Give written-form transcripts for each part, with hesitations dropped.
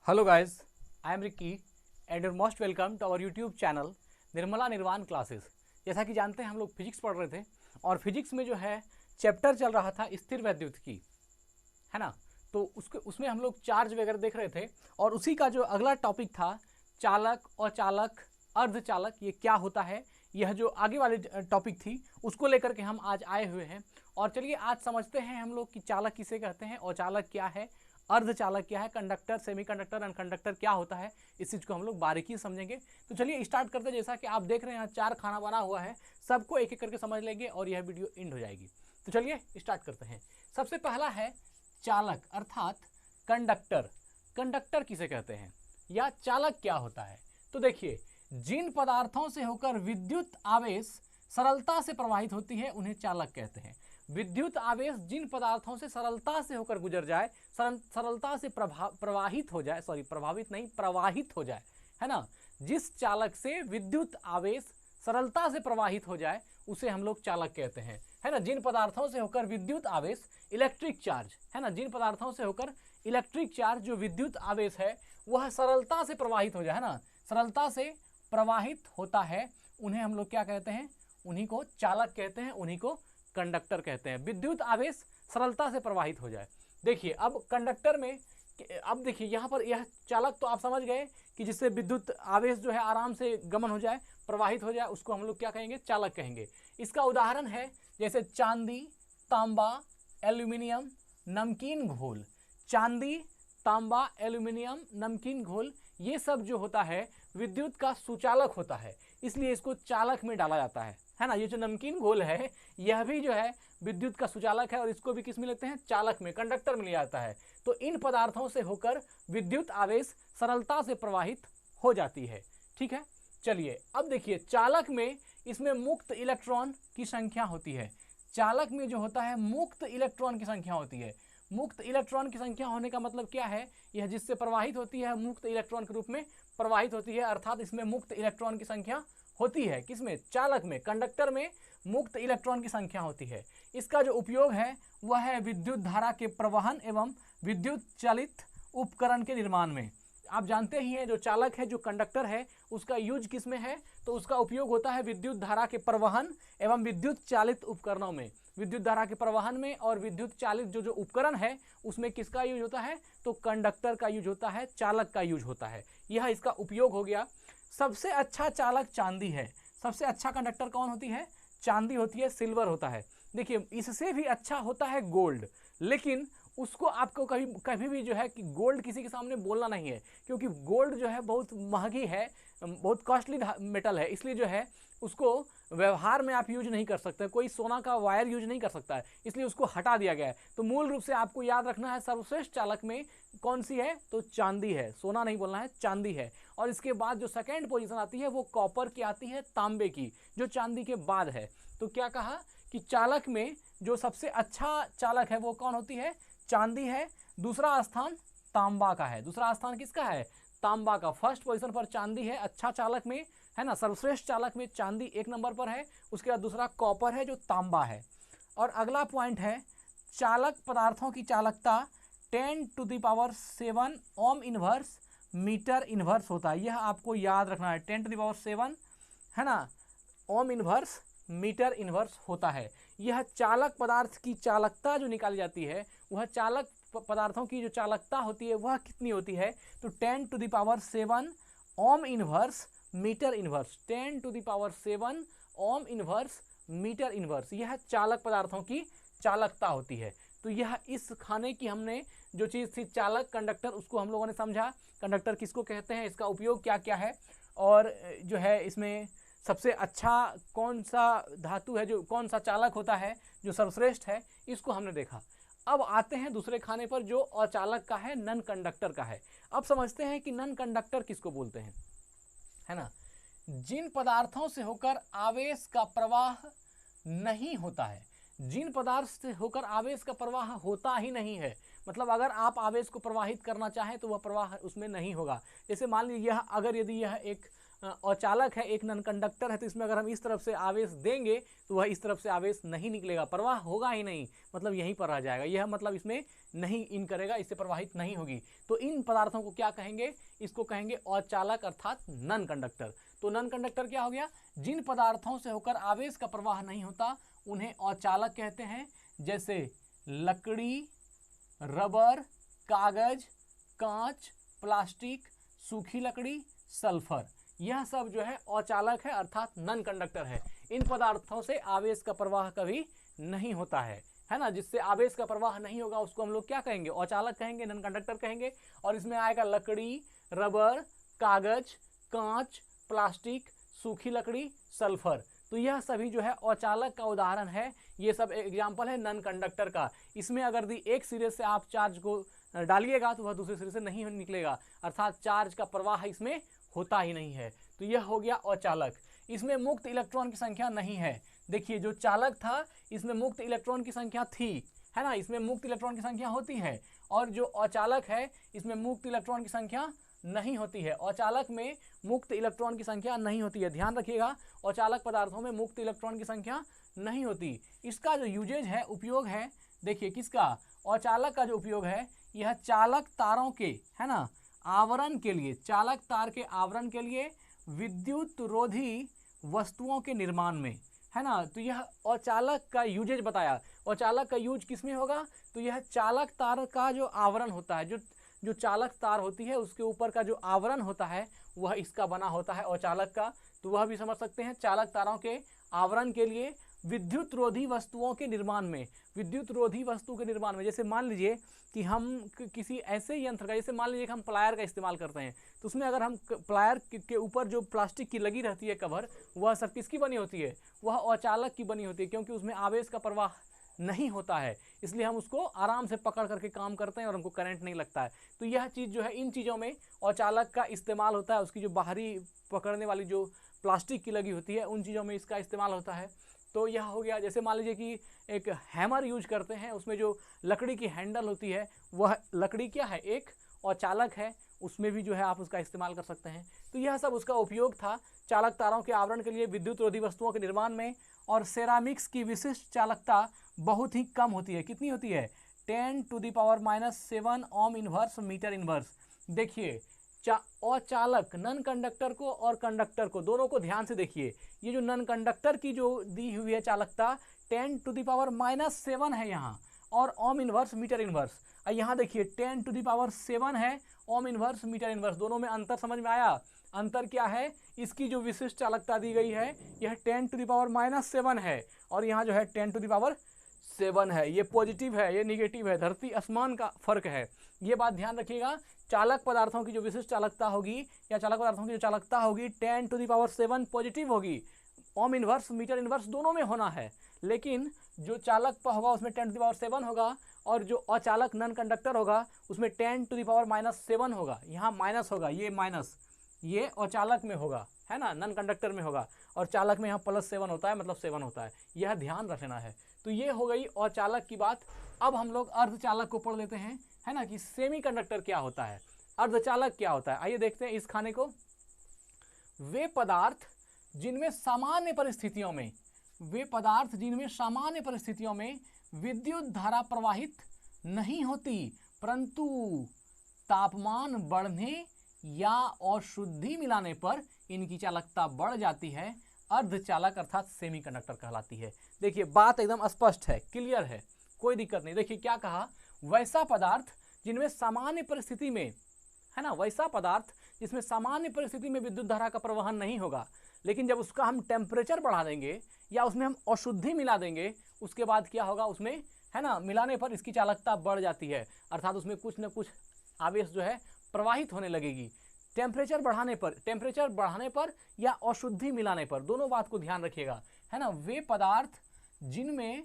Hello guys, I am Ricky and you're most welcome to our YouTube channel Nirmala निर्वाण classes. जैसा कि जानते हैं हम लोग फिजिक्स पढ़ रहे थे और फिजिक्स में जो है चैप्टर चल रहा था स्थिर वैद्युतिकी, है ना। तो उसमें हम लोग चार्ज वगैरह देख रहे थे और उसी का जो अगला टॉपिक था चालक, अचालक, अर्धचालक, ये क्या होता है, यह जो आगे वाली टॉपिक थी उसको लेकर के हम आज आए हुए हैं। और चलिए आज समझते हैं हम लोग कि चालक किसे कहते हैं, अचालक क्या है, अर्धचालक क्या है, कंडक्टर, सेमीकंडक्टर, अनकंडक्टर क्या होता है, इस चीज़ को हम लोग बारीकी से समझेंगे। तो चलिए स्टार्ट करते हैं। जैसा कि आप देख रहे हैं यहाँ 4 खाना बना हुआ है, सबको एक एक करके समझ लेंगे और यह वीडियो एंड हो जाएगी। तो चलिए स्टार्ट करते हैं। सबसे पहला है चालक अर्थात कंडक्टर। कंडक्टर किसे कहते हैं या चालक क्या होता है? तो देखिए, जिन पदार्थों से होकर विद्युत आवेश सरलता से प्रवाहित होती है उन्हें चालक कहते हैं। विद्युत आवेश जिन पदार्थों से सरलता से होकर गुजर जाए, सरलता से प्रवाहित हो जाए, सॉरी प्रभावित नहीं, प्रवाहित हो जाए, है ना। जिस चालक से विद्युत आवेश सरलता से प्रवाहित हो जाए उसे हम लोग चालक कहते हैं, है ना। जिन पदार्थों से होकर विद्युत आवेश, इलेक्ट्रिक चार्ज, है ना, जिन पदार्थों से होकर इलेक्ट्रिक चार्ज जो विद्युत आवेश है वह सरलता से प्रवाहित हो जाए, है ना, सरलता से प्रवाहित होता है, उन्हें हम लोग क्या कहते हैं, उन्हीं को चालक कहते हैं, उन्हीं को कंडक्टर कहते हैं। विद्युत आवेश सरलता से प्रवाहित हो जाए। देखिए अब कंडक्टर में, अब देखिए यहाँ पर यह चालक तो आप समझ गए कि जिससे विद्युत आवेश जो है आराम से गमन हो जाए, प्रवाहित हो जाए, उसको हम लोग क्या कहेंगे, चालक कहेंगे। इसका उदाहरण है जैसे चांदी, तांबा, एल्यूमिनियम, नमकीन घोल। चांदी, तांबा, एल्यूमिनियम, नमकीन घोल, ये सब जो होता है विद्युत का सुचालक होता है, इसलिए इसको चालक में डाला जाता है ना। ये जो नमकीन घोल है यह भी जो है विद्युत का सुचालक है और इसको भी किस में लेते हैं, चालक में, कंडक्टर में लिया जाता है। तो इन पदार्थों से होकर विद्युत आवेश सरलता से प्रवाहित हो जाती है। ठीक है, चलिए अब देखिए चालक में, इसमें मुक्त इलेक्ट्रॉन की संख्या होती है। चालक में जो होता है मुक्त इलेक्ट्रॉन की संख्या होती है। मुक्त इलेक्ट्रॉन की संख्या होने का मतलब क्या है, यह जिससे प्रवाहित होती है मुक्त इलेक्ट्रॉन के रूप में प्रवाहित होती है, अर्थात इसमें मुक्त इलेक्ट्रॉन की संख्या होती है। किसमें, चालक में, कंडक्टर में मुक्त इलेक्ट्रॉन की संख्या होती है। इसका जो उपयोग है वह है विद्युत धारा के प्रवहन एवं विद्युत चालित उपकरण के निर्माण में। आप जानते ही हैं जो चालक है, जो कंडक्टर है, उसका यूज किस में है, तो उसका उपयोग होता है विद्युत धारा के प्रवहन एवं विद्युत चालित उपकरणों में। विद्युत धारा के प्रवहन में और विद्युत चालित जो उपकरण है उसमें किसका यूज होता है, तो कंडक्टर का यूज होता है, चालक का यूज होता है। यह इसका उपयोग हो गया। सबसे अच्छा चालक चांदी है। सबसे अच्छा कंडक्टर कौन होती है, चांदी होती है, सिल्वर होता है। देखिए इससे भी अच्छा होता है गोल्ड, लेकिन उसको आपको कभी भी जो है कि गोल्ड किसी के सामने बोलना नहीं है, क्योंकि गोल्ड जो है बहुत महंगी है, बहुत कॉस्टली मेटल है, इसलिए जो है उसको व्यवहार में आप यूज नहीं कर सकते। कोई सोना का वायर यूज नहीं कर सकता है, इसलिए उसको हटा दिया गया है। तो मूल रूप से आपको याद रखना है सर्वश्रेष्ठ चालक में कौन सी है, तो चांदी है, सोना नहीं बोलना है, चांदी है। और इसके बाद जो सेकेंड पोजीशन आती है वो कॉपर की आती है, तांबे की, जो चांदी के बाद है। तो क्या कहा कि चालक में जो सबसे अच्छा चालक है वो कौन होती है, चांदी है। दूसरा स्थान तांबा का है। दूसरा स्थान किसका है, तांबा का। फर्स्ट पोजीशन पर चांदी है अच्छा चालक में, है ना, सर्वश्रेष्ठ चालक में चांदी 1 नंबर पर है। उसके बाद दूसरा कॉपर है जो तांबा है। और अगला पॉइंट है चालक पदार्थों की चालकता 10⁷ ओम इनवर्स मीटर इनवर्स होता है। यह आपको याद रखना है, 10⁷, है ना, ओम इनवर्स मीटर इनवर्स होता है। यह चालक पदार्थ की चालकता जो निकाली जाती है, वह चालक पदार्थों की जो चालकता होती है वह कितनी होती है, तो 10⁷ ohm inverse metre inverse, 10⁷ ohm inverse metre inverse, यह चालक पदार्थों की चालकता होती है। तो यह इस खाने की हमने जो चीज़ थी चालक, कंडक्टर, उसको हम लोगों ने समझा। कंडक्टर किसको कहते हैं, इसका उपयोग क्या क्या है, और जो है इसमें सबसे अच्छा कौन सा धातु है, जो कौन सा चालक होता है जो सर्वश्रेष्ठ है, इसको हमने देखा। अब आते हैं दूसरे खाने पर जो अचालक का है, नन कंडक्टर का है। अब समझते हैं कि नन कंडक्टर किसको बोलते हैं, है ना। जिन पदार्थों से होकर आवेश का प्रवाह नहीं होता है, जिन पदार्थ से होकर आवेश का प्रवाह होता ही नहीं है मतलब अगर आप आवेश को प्रवाहित करना चाहें तो वह प्रवाह उसमें नहीं होगा। जैसे मान लीजिए यह अगर यदि यह एक अचालक है, एक नॉन कंडक्टर है, तो इसमें अगर हम इस तरफ से आवेश देंगे तो वह इस तरफ से आवेश नहीं निकलेगा, प्रवाह होगा ही नहीं, मतलब यहीं पर रह जाएगा, यह मतलब इसमें नहीं इन करेगा, इससे प्रवाहित नहीं होगी। तो इन पदार्थों को क्या कहेंगे, इसको कहेंगे अचालक अर्थात नॉन कंडक्टर। तो नॉन कंडक्टर क्या हो गया, जिन पदार्थों से होकर आवेश का प्रवाह नहीं होता उन्हें अचालक कहते हैं। जैसे लकड़ी, रबर, कागज, कांच, प्लास्टिक, सूखी लकड़ी, सल्फर, यह सब जो है अचालक है अर्थात नॉन कंडक्टर है। इन पदार्थों से आवेश का प्रवाह कभी नहीं होता है ना, जिससे आवेश का प्रवाह नहीं होगा उसको हम लोग क्या कहेंगे, अचालक कहेंगे, नॉन कंडक्टर कहेंगे। और इसमें आएगा लकड़ी, रबर, कागज, कांच, प्लास्टिक, सूखी लकड़ी, सल्फर, तो यह सभी जो है अचालक का उदाहरण है। ये सब एग्जाम्पल है नॉन कंडक्टर का। इसमें अगर एक सिरे से आप चार्ज को डालिएगा तो वह दूसरे सिरे से नहीं निकलेगा, अर्थात चार्ज का प्रवाह इसमें होता ही नहीं है। तो यह हो गया अचालक। इसमें मुक्त इलेक्ट्रॉन की संख्या नहीं है। देखिए जो चालक था इसमें मुक्त इलेक्ट्रॉन की संख्या थी, है ना, इसमें मुक्त इलेक्ट्रॉन की संख्या होती है। और जो अचालक है इसमें मुक्त इलेक्ट्रॉन की संख्या नहीं होती है। अचालक में मुक्त इलेक्ट्रॉन की संख्या नहीं होती है, ध्यान रखिएगा, अचालक पदार्थों में मुक्त इलेक्ट्रॉन की संख्या नहीं होती। इसका जो यूजेज है, उपयोग है, देखिए किसका, अचालक का जो उपयोग है यह चालक तारों के, है ना, आवरण के लिए, चालक तार के आवरण के लिए, विद्युत रोधी वस्तुओं के निर्माण में, है ना। तो यह अचालक का यूजेज बताया। अचालक का यूज किसमें होगा, तो यह चालक तार का जो आवरण होता है, जो चालक तार होती है उसके ऊपर का जो आवरण होता है वह इसका बना होता है अचालक का। तो वह भी समझ सकते हैं, चालक तारों के आवरण के लिए, विद्युत रोधी वस्तुओं के निर्माण में, विद्युत रोधी वस्तु के निर्माण में। जैसे मान लीजिए कि हम किसी ऐसे यंत्र का, जैसे मान लीजिए कि हम प्लायर का इस्तेमाल करते हैं, तो उसमें अगर हम प्लायर के ऊपर जो प्लास्टिक की लगी रहती है कवर, वह सब किसकी बनी होती है, वह अचालक की बनी होती है, क्योंकि उसमें आवेश का प्रवाह नहीं होता है, इसलिए हम उसको आराम से पकड़ करके काम करते हैं और हमको करंट नहीं लगता है। तो यह चीज़ जो है, इन चीज़ों में अचालक का इस्तेमाल होता है। उसकी जो बाहरी पकड़ने वाली जो प्लास्टिक की लगी होती है उन चीज़ों में इसका इस्तेमाल होता है। तो यह हो गया। जैसे मान लीजिए कि एक हैमर यूज करते हैं, उसमें जो लकड़ी की हैंडल होती है वह लकड़ी क्या है, एक अचालक है, उसमें भी जो है आप उसका इस्तेमाल कर सकते हैं। तो यह सब उसका उपयोग था चालक तारों के आवरण के लिए, विद्युत रोधी वस्तुओं के निर्माण में। और सेरामिक्स की विशिष्ट चालकता बहुत ही कम होती है, कितनी होती है, 10⁻⁻7 ओम इनवर्स मीटर इनवर्स। देखिए अचालक, नॉन कंडक्टर को और कंडक्टर को, दोनों को ध्यान से देखिए। ये जो नॉन कंडक्टर की जो दी हुई है चालकता 10⁻⁻7 है यहाँ, और ओम इनवर्स मीटर इनवर्स। और यहाँ देखिए 10⁻7 है, ओम इनवर्स मीटर इनवर्स, दोनों में अंतर समझ में आया। अंतर क्या है, इसकी जो विशिष्ट चालकता दी गई है यह 10⁻⁻7 है, और यहाँ जो है 10⁻7 है। ये पॉजिटिव है, ये निगेटिव है, धरती आसमान का फर्क है। ये बात ध्यान रखिएगा। चालक पदार्थों की जो विशिष्ट चालकता होगी, या चालक पदार्थों की जो चालकता होगी 10⁻7 पॉजिटिव होगी। ओम इनवर्स मीटर इनवर्स दोनों में होना है, लेकिन जो चालक होगा उसमें 10⁻7 होगा, और जो अचालक नॉन कंडक्टर होगा उसमें 10⁻7 होगा। यहाँ माइनस होगा, ये माइनस, ये अचालक में होगा, है ना, नॉन कंडक्टर में होगा, और चालक में यहाँ +7 होता है, मतलब 7 होता है। यह ध्यान रखना है। तो ये हो गई अचालक की बात। अब हम लोग अर्धचालक को पढ़ लेते हैं, है ना, कि सेमी कंडक्टर क्या होता है, अर्धचालक क्या होता है। आइए देखते हैं इस खाने को। वे पदार्थ जिनमें सामान्य परिस्थितियों में, वे पदार्थ जिनमें सामान्य परिस्थितियों में विद्युत धारा प्रवाहित नहीं होती, परंतु तापमान बढ़ने या अशुद्धि मिलाने पर इनकी चालकता बढ़ जाती है, अर्धचालक अर्थात सेमीकंडक्टर कहलाती है। देखिए बात एकदम स्पष्ट है, क्लियर है, कोई दिक्कत नहीं। देखिए क्या कहा, वैसा पदार्थ जिनमें सामान्य परिस्थिति में, है ना, वैसा पदार्थ जिसमें सामान्य परिस्थिति में विद्युत धारा का प्रवहन नहीं होगा, लेकिन जब उसका हम टेम्परेचर बढ़ा देंगे या उसमें हम अशुद्धि मिला देंगे, उसके बाद क्या होगा, उसमें, है ना, मिलाने पर इसकी चालकता बढ़ जाती है, अर्थात उसमें कुछ न कुछ आवेश जो है प्रवाहित होने लगेगी। टेम्परेचर बढ़ाने पर या अशुद्धि मिलाने पर, दोनों बात को ध्यान रखिएगा, है ना। वे पदार्थ जिनमें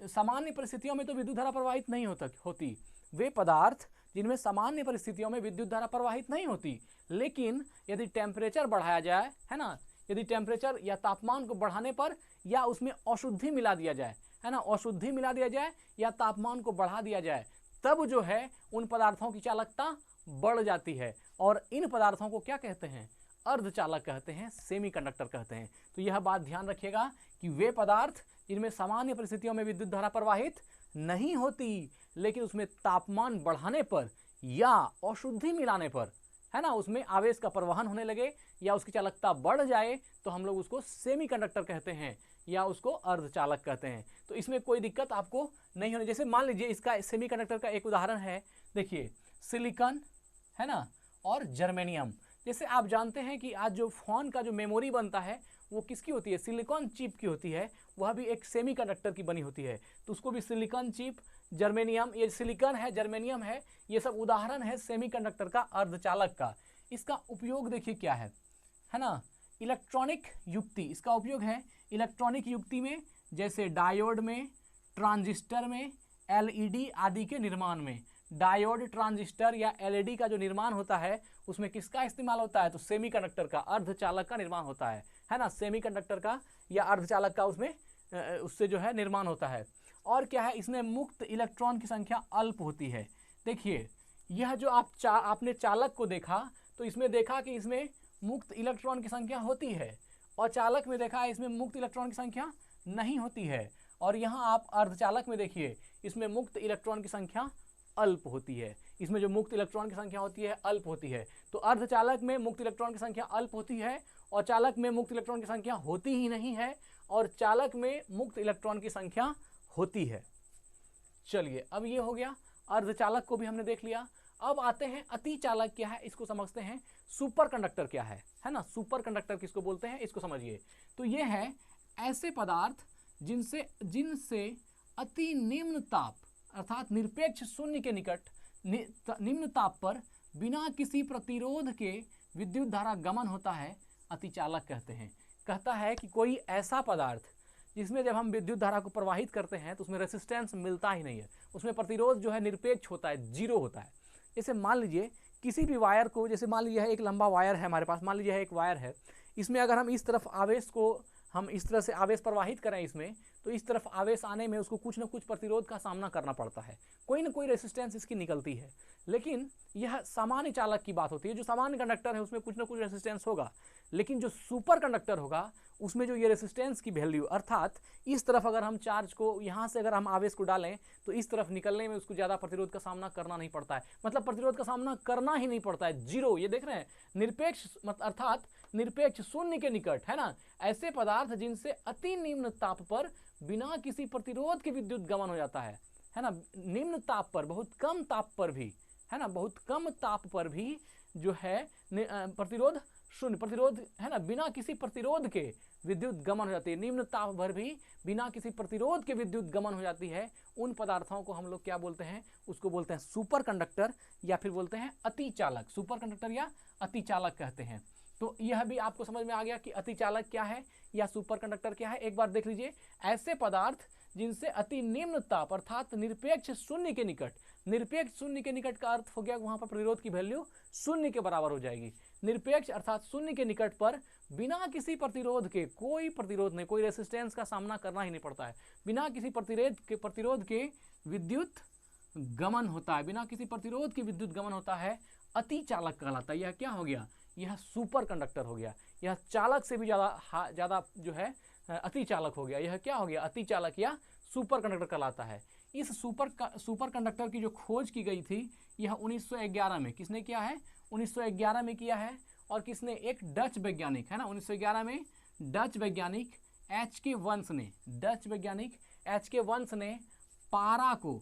सामान्य परिस्थितियों में तो विद्युत धारा प्रवाहित नहीं होती, वे पदार्थ जिनमें सामान्य परिस्थितियों में विद्युत धारा प्रवाहित नहीं होती, लेकिन यदि टेम्परेचर बढ़ाया जाए, है ना, यदि टेम्परेचर या तापमान को बढ़ाने पर या उसमें अशुद्धि मिला दिया जाए, है ना, अशुद्धि मिला दिया जाए या तापमान को बढ़ा दिया जाए, तब जो है उन पदार्थों की चालकता बढ़ जाती है, और इन पदार्थों को क्या कहते हैं, अर्धचालक कहते हैं, सेमीकंडक्टर कहते हैं। तो यह बात ध्यान रखिएगा कि वे पदार्थ जिनमें सामान्य परिस्थितियों में विद्युत धारा प्रवाहित नहीं होती, लेकिन उसमें तापमान बढ़ाने पर या अशुद्धि मिलाने पर, है ना, उसमें आवेश का परिवहन होने लगे या उसकी चालकता बढ़ जाए, तो हम लोग उसको सेमीकंडक्टर कहते हैं या उसको अर्धचालक कहते हैं। तो इसमें कोई दिक्कत आपको नहीं होनी। जैसे मान लीजिए इसका सेमीकंडक्टर का एक उदाहरण है, देखिए सिलिकॉन, है ना, और जर्मेनियम। जैसे आप जानते हैं कि आज जो फ़ोन का जो मेमोरी बनता है वो किसकी होती है, सिलिकॉन चिप की होती है, वह भी एक सेमीकंडक्टर की बनी होती है। तो उसको भी सिलिकॉन चिप, जर्मेनियम, ये सिलिकॉन है, जर्मेनियम है, ये सब उदाहरण है सेमीकंडक्टर का, अर्धचालक का। इसका उपयोग देखिए क्या है ना, इलेक्ट्रॉनिक युक्ति, इसका उपयोग है इलेक्ट्रॉनिक युक्ति में, जैसे डायोड में, ट्रांजिस्टर में, एलईडी आदि के निर्माण में। डायोड, ट्रांजिस्टर या एलईडी का जो निर्माण होता है उसमें किसका इस्तेमाल होता है, तो सेमीकंडक्टर का, अर्धचालक का निर्माण होता है ना, सेमीकंडक्टर का या अर्धचालक का उसमें उससे जो है निर्माण होता है। और क्या है, इसमें मुक्त इलेक्ट्रॉन की संख्या अल्प होती है। देखिए यह जो आपने चालक को देखा, तो इसमें देखा कि इसमें मुक्त इलेक्ट्रॉन की संख्या होती है, और चालक में देखा है इसमें मुक्त इलेक्ट्रॉन की संख्या नहीं होती है। और यहाँ आप अर्धचालक में देखिए, इसमें मुक्त इलेक्ट्रॉन की संख्या अल्प होती है, इसमें जो मुक्त इलेक्ट्रॉन की संख्या होती है अल्प होती है। तो अर्धचालक में मुक्त इलेक्ट्रॉन की संख्या अल्प होती है, और चालक में मुक्त इलेक्ट्रॉन की संख्या होती ही नहीं है, और चालक में मुक्त इलेक्ट्रॉन की संख्या होती है। चलिए, अब ये हो गया, अर्धचालक को भी हमने देख लिया। अब आते हैं अतिचालक क्या है, इसको समझते हैं। सुपर कंडक्टर क्या है ना, सुपर कंडक्टर किसको बोलते हैं, इसको समझिए। तो ये है ऐसे पदार्थ जिनसे अति निम्न ताप अर्थात निरपेक्ष शून्य के निकट निम्न ताप पर बिना किसी प्रतिरोध के विद्युत धारा गमन होता है, अतिचालक कहते हैं। कहता है कि कोई ऐसा पदार्थ जिसमें जब हम विद्युत धारा को प्रवाहित करते हैं तो उसमें रेसिस्टेंस मिलता ही नहीं है, उसमें प्रतिरोध जो है निरपेक्ष होता है, जीरो होता है। जैसे मान लीजिए किसी भी वायर को, जैसे मान लीजिए एक लंबा वायर है हमारे पास, मान लीजिए एक वायर है, इसमें अगर हम इस तरफ आवेश को, हम इस तरह से आवेश प्रवाहित करें इसमें, तो इस तरफ आवेश आने में उसको कुछ न कुछ प्रतिरोध का सामना करना पड़ता है, कोई ना कोई रेसिस्टेंस इसकी निकलती है। लेकिन यह सामान्य चालक की बात होती है, जो सामान्य कंडक्टर है उसमें कुछ ना कुछ रेसिस्टेंस होगा। लेकिन जो सुपर कंडक्टर होगा उसमें जो ये रेसिस्टेंस की वैल्यू, अर्थात इस तरफ अगर हम चार्ज को, यहाँ से अगर हम आवेश को डालें तो इस तरफ निकलने में उसको ज़्यादा प्रतिरोध का सामना करना नहीं पड़ता है, मतलब प्रतिरोध का सामना करना ही नहीं पड़ता है, जीरो। ये देख रहे हैं, निरपेक्ष अर्थात निरपेक्ष शून्य के निकट, है ना, ऐसे पदार्थ जिनसे अति निम्न ताप पर बिना किसी प्रतिरोध के विद्युत गमन हो जाता है ना, निम्न ताप पर, बहुत कम ताप पर भी, है ना, बहुत कम ताप पर भी जो है प्रतिरोध शून्य, प्रतिरोध, है ना, बिना किसी प्रतिरोध के विद्युत गमन हो जाती है, निम्न ताप पर भी बिना किसी प्रतिरोध के विद्युत गमन हो जाती है। उन पदार्थों को हम लोग क्या बोलते हैं, उसको बोलते हैं सुपर कंडक्टर, या फिर बोलते हैं अतिचालक। सुपर कंडक्टर या अतिचालक कहते हैं। तो यह भी आपको समझ में आ गया कि अतिचालक क्या है या सुपर कंडक्टर क्या है। एक बार देख लीजिए, ऐसे पदार्थ जिनसे अति निम्न ताप अर्थात निरपेक्ष शून्य के निकट, निरपेक्ष शून्य के निकट का अर्थ हो गया वहां पर प्रतिरोध की वैल्यू शून्य के बराबर हो जाएगी। निरपेक्ष अर्थात शून्य के निकट पर बिना किसी प्रतिरोध के, कोई प्रतिरोध नहीं, कोई रेसिस्टेंस का सामना करना ही नहीं पड़ता है, बिना किसी प्रतिरोध के विद्युत गमन होता है, बिना किसी प्रतिरोध के विद्युत गमन होता है, अतिचालक कहलाता है। यह क्या हो गया, यह सुपर कंडक्टर हो गया, यह चालक से भी ज़्यादा जो है अतिचालक हो गया। यह क्या हो गया, अतिचालक या सुपर कंडक्टर कहलाता है। इस सुपर कंडक्टर की जो खोज की गई थी यह 1911 में, किसने किया है, 1911 में किया है। और किसने, एक डच वैज्ञानिक, है ना, 1911 में डच वैज्ञानिक एच.के. वंश ने, डच वैज्ञानिक एच.के. वंश ने पारा को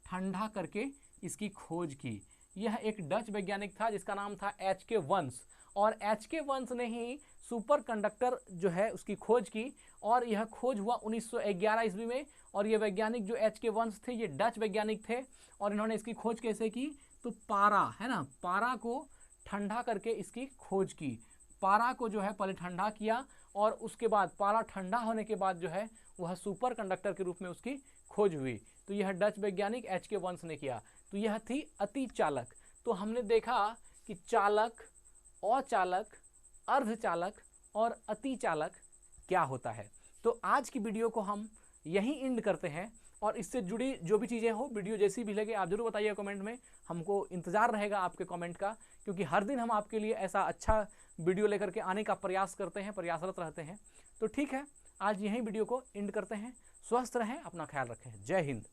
ठंडा करके इसकी खोज की। यह एक डच वैज्ञानिक था जिसका नाम था एच.के. वंश, और एच.के. वंश ने ही सुपर कंडक्टर जो है उसकी खोज की, और यह खोज हुआ 1911 ईस्वी में। और ये वैज्ञानिक जो एच.के. वंश थे ये डच वैज्ञानिक थे, और इन्होंने इसकी खोज कैसे की, तो पारा, है ना, पारा को ठंडा करके इसकी खोज की। पारा को जो है पहले ठंडा किया, और उसके बाद पारा ठंडा होने के बाद जो है वह सुपर कंडक्टर के रूप में उसकी खोज हुई। तो यह डच वैज्ञानिक एच.के. वंश ने किया। तो यह थी अतिचालक। तो हमने देखा कि चालक, अचालक, अर्धचालक और अतिचालक क्या होता है। तो आज की वीडियो को हम यहीं एंड करते हैं। और इससे जुड़ी जो भी चीज़ें हो, वीडियो जैसी भी लगे आप जरूर बताइए कमेंट में, हमको इंतज़ार रहेगा आपके कमेंट का, क्योंकि हर दिन हम आपके लिए ऐसा अच्छा वीडियो लेकर के आने का प्रयास करते हैं, प्रयासरत रहते हैं। तो ठीक है, आज यहीं वीडियो को एंड करते हैं। स्वस्थ रहें, अपना ख्याल रखें। जय हिंद।